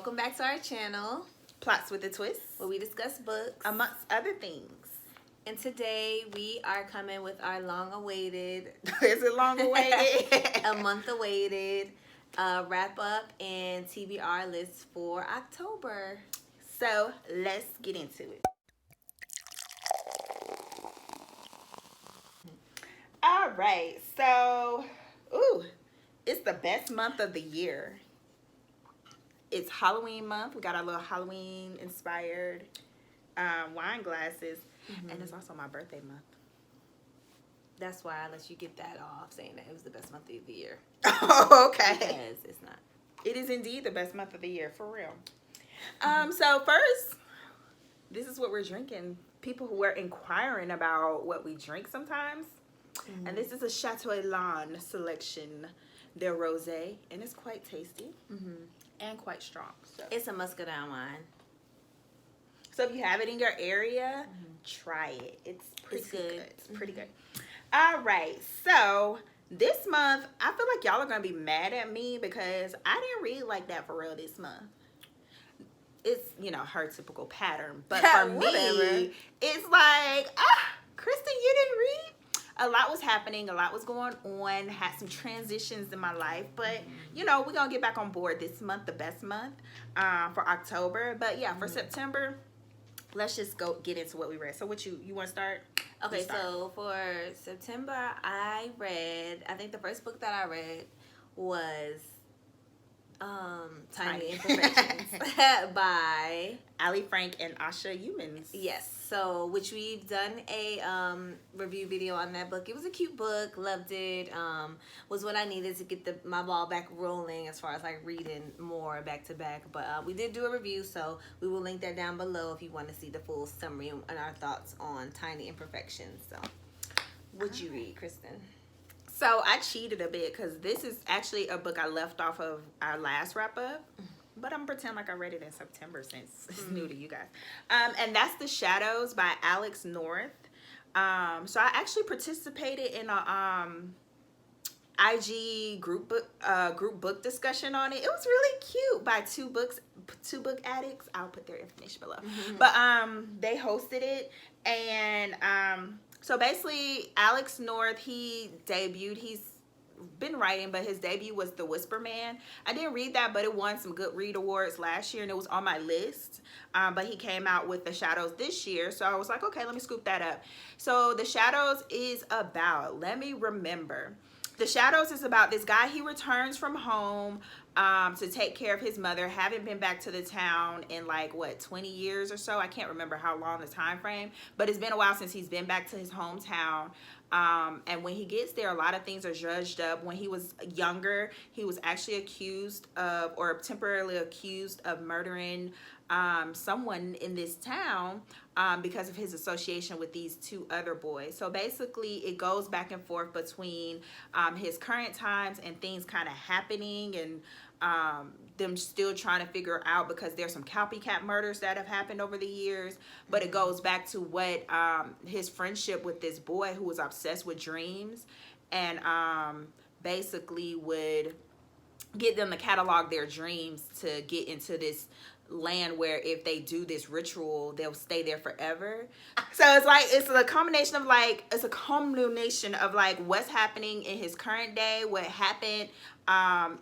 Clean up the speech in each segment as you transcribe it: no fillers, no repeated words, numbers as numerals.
welcome back to our channel, Plots with a Twist, where we discuss books, amongst other things. And today we are coming with our long-awaited, Is it long-awaited? a month-awaited wrap-up and TBR list for October. So let's get into it. All right, so, it's the best month of the year. It's Halloween month. We got our little Halloween-inspired wine glasses, and it's also my birthday month. That's why I let you get that off, saying that it was the best month of the year. Oh, okay. Because it's not. It is indeed the best month of the year, for real. So first, this is what we're drinking. People who were inquiring about what we drink sometimes. And this is a Chateau Elan selection, their rosé, and it's quite tasty and quite strong. So It's a muscadine wine. So if you have it in your area, try it. It's pretty good. It's pretty good. All right, so this month, I feel like y'all are gonna be mad at me because I didn't read like that for real this month. It's, her typical pattern, but for me, it's like, Kristen, you didn't read? A lot was happening, a lot was going on, had some transitions in my life, but we're gonna get back on board this month, the best month for October. But yeah, for September, let's just get into what we read. So what you want to start? Okay, so for September, I think the first book that I read was Tiny Imperfections by Alli, Frank, and Asha Youmans. Yes, so which we've done a review video on that book. It was a cute book, loved it. Was what I needed to get my ball back rolling as far as like reading more back to back. But we did do a review, so we will link that down below if you want to see the full summary and our thoughts on Tiny Imperfections. So, what'd you read, Kristen? So I cheated a bit because this is actually a book I left off of our last wrap up. But I'm gonna pretend like I read it in September since it's new to you guys. And that's The Shadows by Alex North. So I actually participated in a IG group book discussion on it. It was really cute by two book addicts. I'll put their information below. But they hosted it, and so basically Alex North, he debuted. He's been writing, but his debut was The Whisper Man. I didn't read that, but it won some good read awards last year, and it was on my list. But he came out with The Shadows this year, so I was like, okay, let me scoop that up. So The Shadows is about, let me remember. The Shadows is about this guy. He returns from home to take care of his mother. Haven't been back to the town in like, 20 years or so? I can't remember how long the time frame, but it's been a while since he's been back to his hometown. And when he gets there, a lot of things are judged up. When he was younger, he was actually accused of, or temporarily accused of murdering someone in this town because of his association with these two other boys. So basically it goes back and forth between his current times and things kind of happening, and them still trying to figure out, because there's some copycat murders that have happened over the years. But it goes back to what his friendship with this boy who was obsessed with dreams, and basically would get them to catalog their dreams to get into this land where if they do this ritual, they'll stay there forever. So it's like, it's a combination of what's happening in his current day, what happened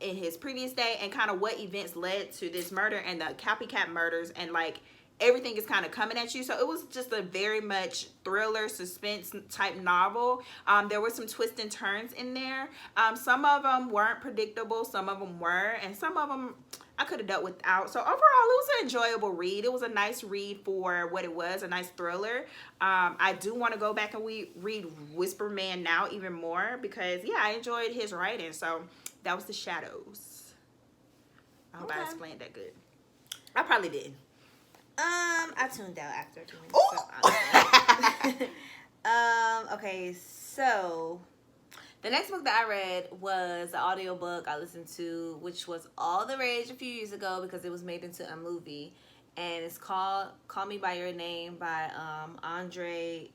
in his previous day, and kind of what events led to this murder and the copycat murders, and like everything is kind of coming at you. So it was just a very much thriller, suspense type novel. There were some twists and turns in there. Some of them weren't predictable, some of them were, and some of them I could have dealt without. So overall, it was an enjoyable read. It was a nice read for what it was, a nice thriller. I do want to go back and read Whisper Man now even more, because yeah, I enjoyed his writing. So that was The Shadows. I hope I explained that good. I probably did. I tuned out after doing this. Okay, so the next book that I read was the audiobook I listened to, which was all the rage a few years ago because it was made into a movie, and it's called Call Me By Your Name by André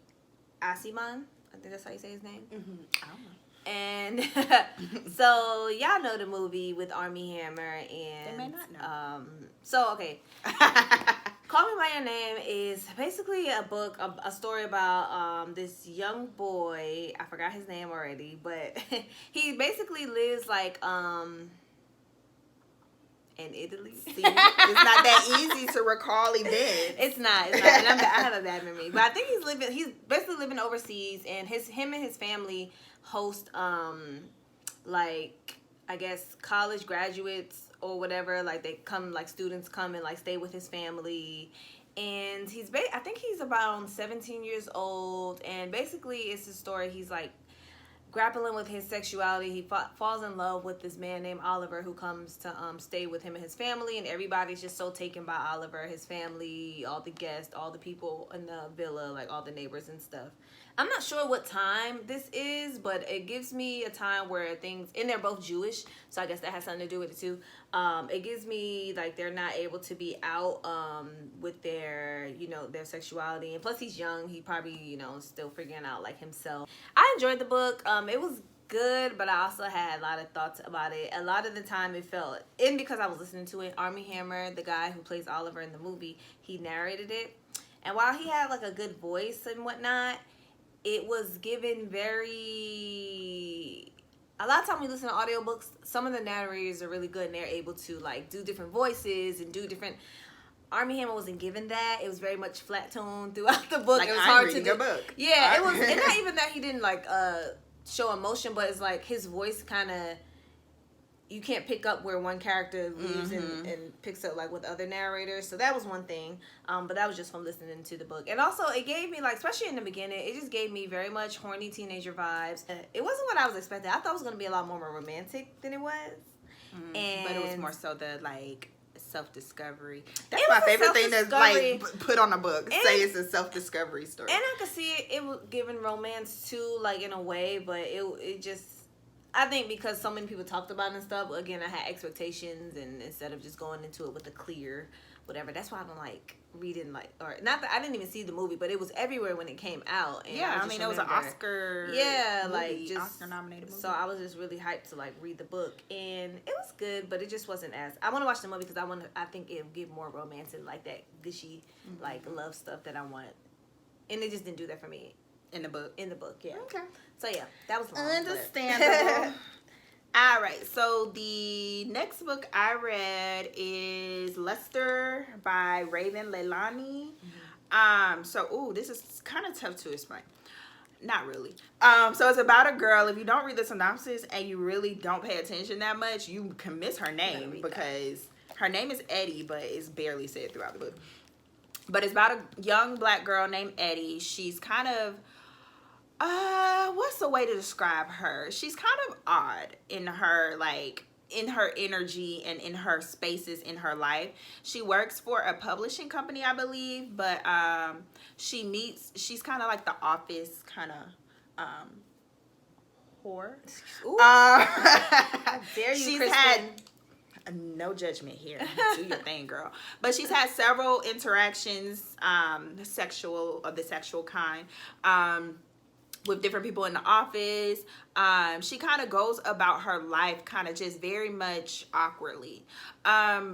Aciman. I think that's how you say his name. I don't know. And so y'all know the movie with Armie Hammer and They may not know. So okay. Call Me By Your Name is basically a book, a story about this young boy. I forgot his name already, but he basically lives like in Italy. See, it's not that easy to recall events. It's not. And I have a bad memory, but I think he's basically living overseas, and him and his family host like I guess college graduates or whatever. Like they come, like students come and like stay with his family. And I think he's about 17 years old, and basically it's a story. He's like grappling with his sexuality. He falls in love with this man named Oliver, who comes to stay with him and his family, and everybody's just so taken by Oliver, his family, all the guests, all the people in the villa, like all the neighbors and stuff. I'm not sure what time this is, but it gives me a time where things, and they're both Jewish, so I guess that has something to do with it too. It gives me like they're not able to be out with their, their sexuality, and plus he's young. He probably, still figuring out like himself. I enjoyed the book. It was good, but I also had a lot of thoughts about it. A lot of the time it felt, and because I was listening to it, Armie Hammer, the guy who plays Oliver in the movie, he narrated it, and while he had like a good voice and whatnot, it was given very... A lot of time when you listen to audiobooks, some of the narrators are really good and they're able to like do different voices and do different... Armie Hammer wasn't given that. It was very much flat tone throughout the book. Like, it was I'm hard reading to do. a book. Yeah, it was... And not even that he didn't like show emotion, but it's like his voice kind of... You can't pick up where one character leaves and picks up like with other narrators. So that was one thing. But that was just from listening to the book. And also it gave me like, especially in the beginning, it just gave me very much horny teenager vibes. It wasn't what I was expecting. I thought it was going to be a lot more romantic than it was. But it was more so the like self-discovery. That's my favorite thing to like put on a book. Say it's a self-discovery story. And I could see it was giving romance too, like in a way, but it just... I think because so many people talked about it and stuff, again, I had expectations, and instead of just going into it with a clear whatever, that's why I don't like reading, like, or not that I didn't even see the movie, but it was everywhere when it came out. And yeah, I mean, it was an Oscar movie, like just Oscar-nominated movie. So I was just really hyped to like read the book, and it was good, but it just wasn't as... I want to watch the movie because I think it'll give more romance and like that gushy, like love stuff that I want, and it just didn't do that for me. In the book, yeah. Okay. So yeah, that was long, understandable. All right, so the next book I read is Lester by Raven Leilani. This is kind of tough to explain. Not really. So it's about a girl. If you don't read the synopsis and you really don't pay attention that much, you can miss her name because her name is Eddie, but it's barely said throughout the book. But it's about a young black girl named Eddie. She's kind of... what's the way to describe her? She's kind of odd in her, like, in her energy and in her spaces in her life. She works for a publishing company, I believe, but she's kind of like the office kind of whore. How dare you, she's Kristen? had no judgment here. Do your thing, girl. But she's had several interactions, of the sexual kind, with different people in the office. She kind of goes about her life kind of just very much awkwardly.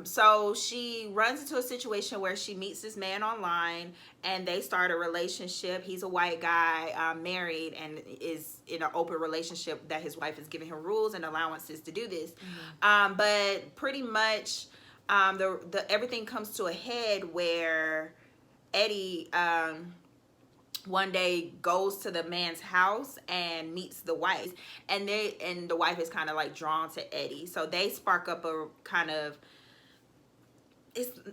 So she runs into a situation where she meets this man online and they start a relationship. He's a white guy, married, and is in an open relationship that his wife is giving him rules and allowances to do this. But pretty much everything comes to a head where Eddie... one day goes to the man's house and meets the wife, and the wife is kind of like drawn to Eddie, so they spark up a kind of...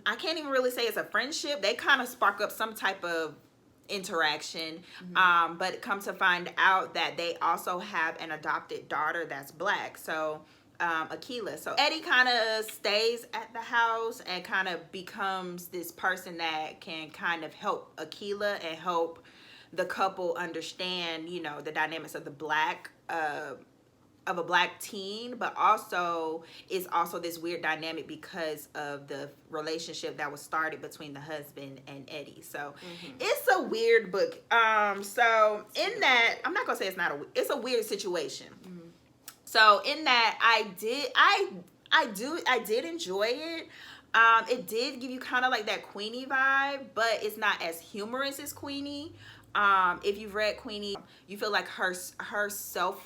I can't even really say it's a friendship. They kind of spark up some type of interaction, but come to find out that they also have an adopted daughter that's black, so Akila. So Eddie kind of stays at the house and kind of becomes this person that can kind of help Akila and help the couple understand, the dynamics of the black of a black teen, but also it's also this weird dynamic because of the relationship that was started between the husband and Eddie. So it's a weird book. So in that, I'm not gonna say it's a weird situation. So in that, I did enjoy it. It did give you kind of like that Queenie vibe, but it's not as humorous as Queenie. If you've read Queenie, you feel like herself,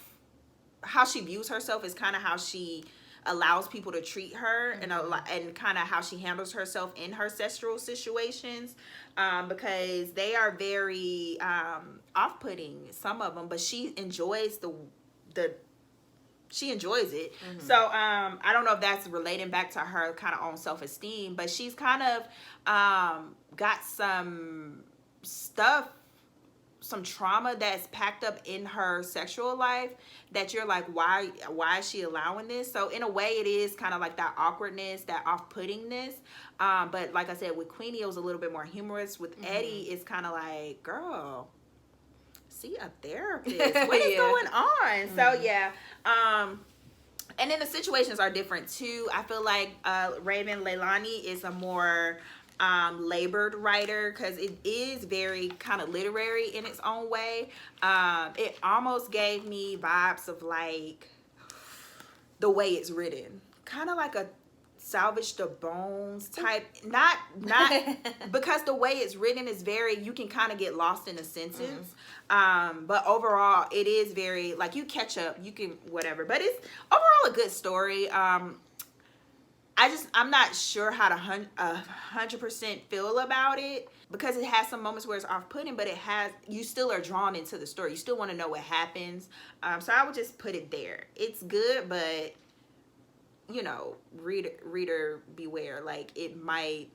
how she views herself is kind of how she allows people to treat her, and kind of how she handles herself in her sexual situations, because they are very off-putting, some of them, but she enjoys she enjoys it. So I don't know if that's relating back to her kind of own self-esteem, but she's kind of got some stuff, some trauma that's packed up in her sexual life that you're like, why is she allowing this? So in a way, it is kind of like that awkwardness, that off-puttingness. But like I said, with Queenie, it was a little bit more humorous. With Eddie, it's kind of like, girl, see a therapist. What is going on? So yeah. And then the situations are different too. I feel like Raven Leilani is a more labored writer, because it is very kind of literary in its own way. It almost gave me vibes of like the way it's written, kind of like a Salvage the Bones type, not because the way it's written is very, you can kind of get lost in a sentence. But overall it is very like, you catch up, you can whatever, but it's overall a good story. I'm not sure how to 100% feel about it, because it has some moments where it's off-putting, but you still are drawn into the story. You still want to know what happens. So I would just put it there. It's good, but you know, reader beware. Like, it might,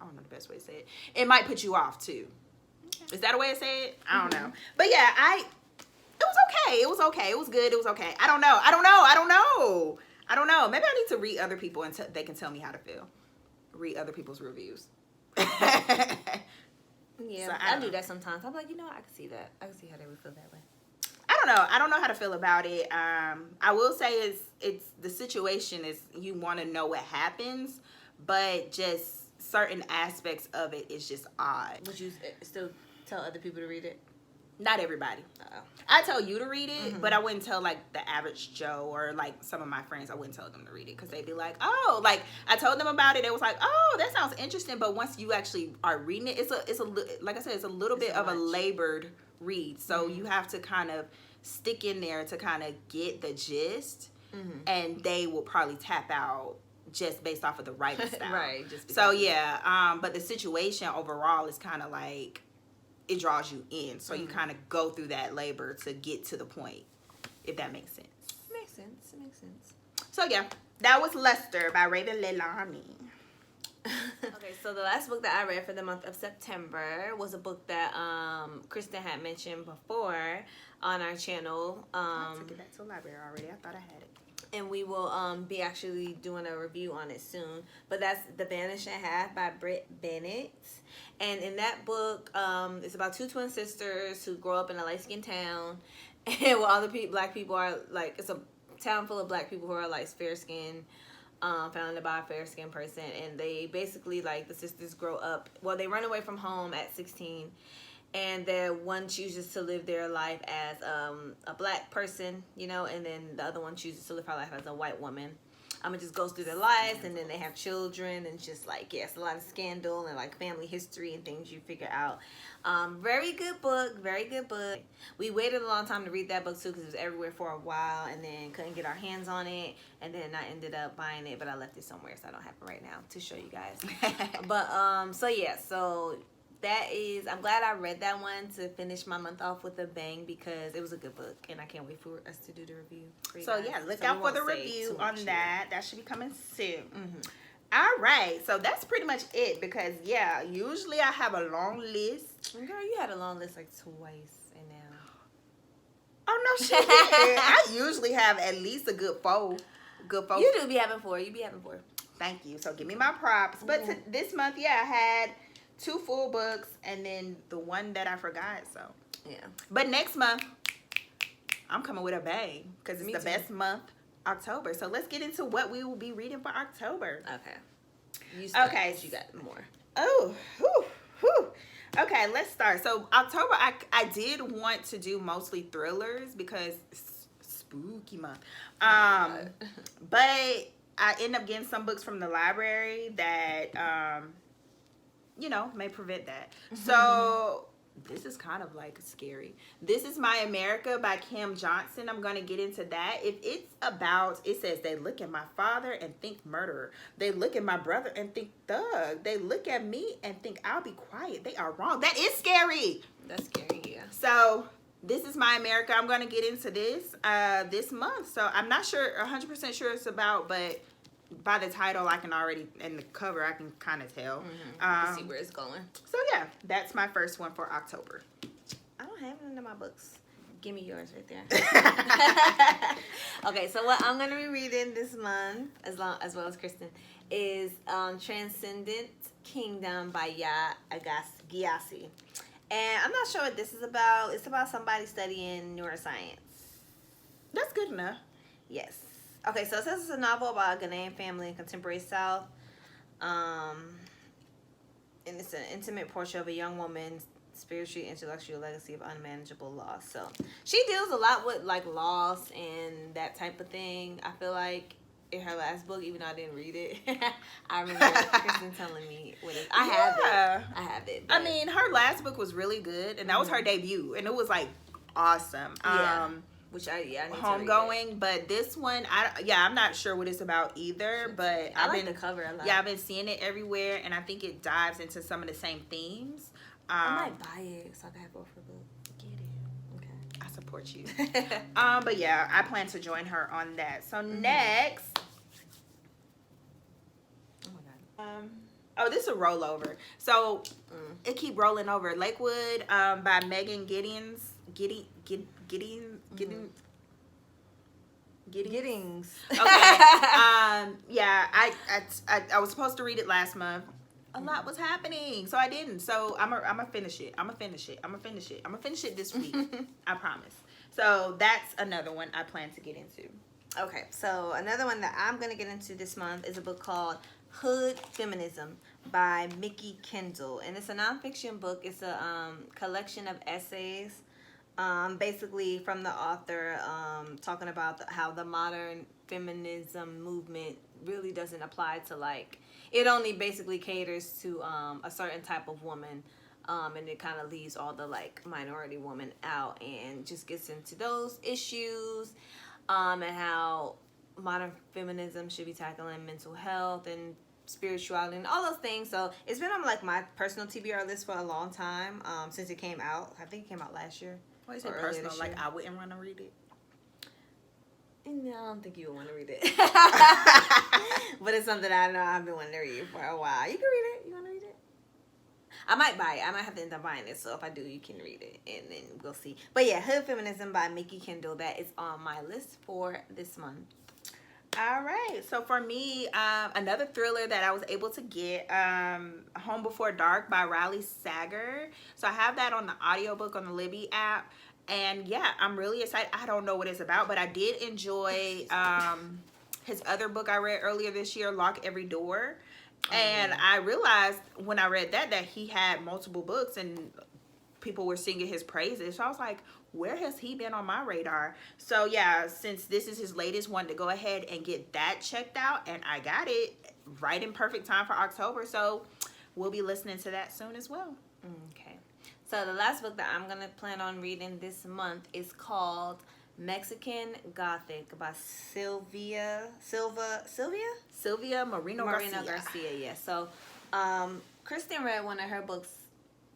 I don't know the best way to say it. It might put you off too. Is that a way to say it? I don't know. But yeah, it was okay. It was okay. It was good. It was okay. I don't know. Maybe I need to read other people and they can tell me how to feel. Read other people's reviews. Yeah, so I do that sometimes. I'm like, you know, I can see that. I can see how they would feel that way. I don't know how to feel about it. I will say it's the situation is, you want to know what happens, but just certain aspects of it is just odd. Would you still tell other people to read it? Not everybody. I tell you to read it, but I wouldn't tell like the average Joe or like some of my friends. I wouldn't tell them to read it, because they'd be like, oh, like I told them about it. They was like, oh, that sounds interesting. But once you actually are reading it, it's a like I said, it's a little bit of a labored read. So you have to kind of stick in there to kind of get the gist, and they will probably tap out just based off of the writing style. Right. So yeah, but the situation overall is kind of like, it draws you in, so you kind of go through that labor to get to the point, if that makes sense. Makes sense. It makes sense. So yeah, that was Lester by Raven Leilani. Okay, so the last book that I read for the month of September was a book that Kristen had mentioned before on our channel. I took it back to the library already. I thought I had it. And we will be actually doing a review on it soon. But that's The Vanishing Half by Bennett. And in that book, it's about two twin sisters who grow up in a light-skinned town. And where all the black people are, like, it's a town full of black people who are, like, fair-skinned, founded by a fair-skinned person. And they basically, like, the sisters grow up. Well, they run away from home at 16. And then one chooses to live their life as a black person, you know, and then the other one chooses to live her life as a white woman. It just goes through their lives, and then they have children, and just like, yeah, it's a lot of scandal and like family history and things you figure out. Very good book, very good book. We waited a long time to read that book too, because it was everywhere for a while, and then couldn't get our hands on it, and then I ended up buying it, but I left it somewhere, so I don't have it right now to show you guys. But so yeah, so that is, I'm glad I read that one to finish my month off with a bang, because it was a good book, and I can't wait for us to do the review. So yeah, look out for the review on that. That should be coming soon. All right, so that's pretty much it, because yeah, usually I have a long list. Girl, you had a long list like twice, and now. Oh no, she did. I usually have at least a good four. You do be having four. You be having four. Thank you. So give me my props. But this month, yeah, I had 2 full books, and then the one that I forgot. So yeah. But next month, I'm coming with a bang because it's Me the too. best month, October. So let's get into what we will be reading for October. Okay. You start, Okay. 'cause you got more. Oh, whew, whew. Okay, let's start. So October, I did want to do mostly thrillers because it's spooky month. But I end up getting some books from the library that, you know, may prevent that. So this is kind of like scary. This is My America by Kim Johnson. I'm going to get into that. If it's about, it says, they look at my father and think murderer. They look at my brother and think thug. They look at me and think I'll be quiet. They are wrong. That is scary. That's scary, yeah. So this is My America. I'm going to get into this month. So I'm not sure, 100% sure it's about, but by the title, I can already, and the cover, I can kind of tell. You can see where it's going. So yeah, that's my first one for October. I don't have none of my books. Give me yours right there. Okay, so what I'm gonna be reading this month, as well as Kristen, is Transcendent Kingdom by Gyasi. And I'm not sure what this is about. It's about somebody studying neuroscience. That's good enough. Yes. Okay, so it says it's a novel about a Ghanaian family in contemporary South. And it's an intimate portrait of a young woman's spiritual, intellectual legacy of unmanageable loss. So she deals a lot with like loss and that type of thing. I feel like in her last book, even though I didn't read it, I remember Kristen telling me what it is. I have it. I mean, her last book was really good, and that was her debut, and it was like awesome. Yeah. Which I need Homegoing, but this one, I'm not sure what it's about either. But I like the cover a lot. Yeah, I've been seeing it everywhere, and I think it dives into some of the same themes. I might buy it so I can have both her books. Get it, okay? I support you. But yeah, I plan to join her on that. So next, oh my god. this is a rollover. So it keep rolling over. Lakewood, by Megan Giddings. Giddings. Okay. Yeah, I was supposed to read it last month. A lot was happening, so I didn't. So I'm gonna finish it. I'm gonna finish it this week. I promise. So that's another one I plan to get into. Okay, so another one that I'm gonna get into this month is a book called Hood Feminism by Mikki, Kendall, and it's a nonfiction book. It's a collection of essays. Basically from the author, talking about how the modern feminism movement really doesn't apply to, like, it only basically caters to a certain type of woman, and it kind of leaves all the like minority women out, and just gets into those issues, and how modern feminism should be tackling mental health and spirituality and all those things. So it's been on like my personal TBR list for a long time, since it came out. I think it came out last year. Why is it personal? Like I wouldn't want to read it? No, I don't think you would want to read it. But it's something I know I've been wanting to read for a while. You can read it. You want to read it? I might buy it. I might have to end up buying it. So if I do, you can read it, and then we'll see. But yeah, Hood Feminism by Mikki, Kendall. That is on my list for this month. All right. So for me, another thriller that I was able to get, Home Before Dark by Riley Sager. So I have that on the audiobook on the Libby app. And yeah, I'm really excited. I don't know what it's about, but I did enjoy his other book I read earlier this year, Lock Every Door. And I realized when I read that he had multiple books and people were singing his praises. So I was like, where has he been on my radar? So yeah, since this is his latest one, to go ahead and get that checked out, and I got it right in perfect time for October, so we'll be listening to that soon as well. Okay, so the last book that I'm gonna plan on reading this month is called Mexican Gothic by Silvia Moreno-Garcia. Yeah. So Kristen read one of her books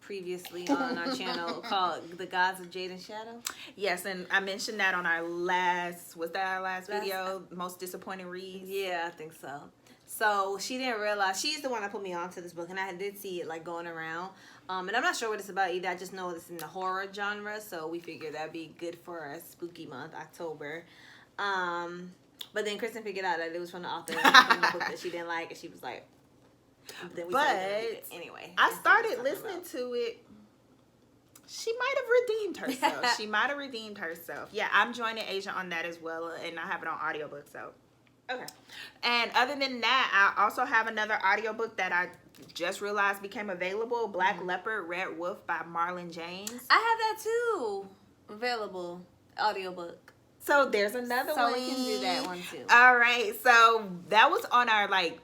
previously on our channel called The Gods of Jade and Shadow. Yes, and I mentioned that on our last video, most disappointing reads. Yeah, I think so. So she didn't realize, she's the one that put me onto this book, and I did see it like going around. And I'm not sure what it's about either. I just know it's in the horror genre, so we figured that'd be good for a spooky month, October. But then Kristen figured out that it was from the author from the book that she didn't like, and she was like, then we but anyway, I started listening to it. she might have redeemed herself. She might have redeemed herself. Yeah, I'm joining Asia on that as well, and I have it on audiobook, so. Okay. And other than that, I also have another audiobook that I just realized became available, Black Leopard, Red Wolf by Marlan James. I have that too. Available audiobook. So there's another one. So we can do that one too. All right. So that was on our like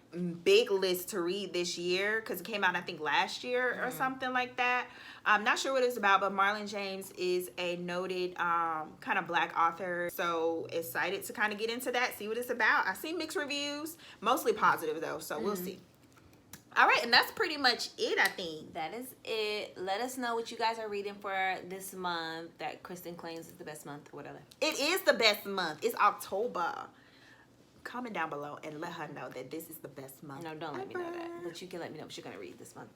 big list to read this year because it came out I think last year or something like that. I'm not sure what it's about, but Marlan James is a noted kind of Black author. So excited to kind of get into that, see what it's about. I've seen mixed reviews, mostly positive though. So we'll see. All right, and that's pretty much it, I think. That is it. Let us know what you guys are reading for this month that Kristen claims is the best month or whatever. It is the best month. It's October. Comment down below and let her know that this is the best month. No, don't let me know that. But you can let me know what you're going to read this month.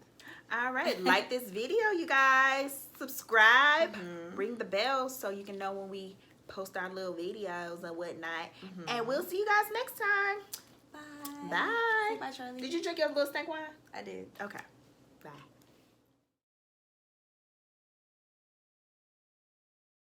All right. Like this video, you guys. Subscribe. Ring the bell so you can know when we post our little videos and whatnot. And we'll see you guys next time. Bye. Bye. Say bye, Charlie. Did you drink your little stank wine? I did. Okay.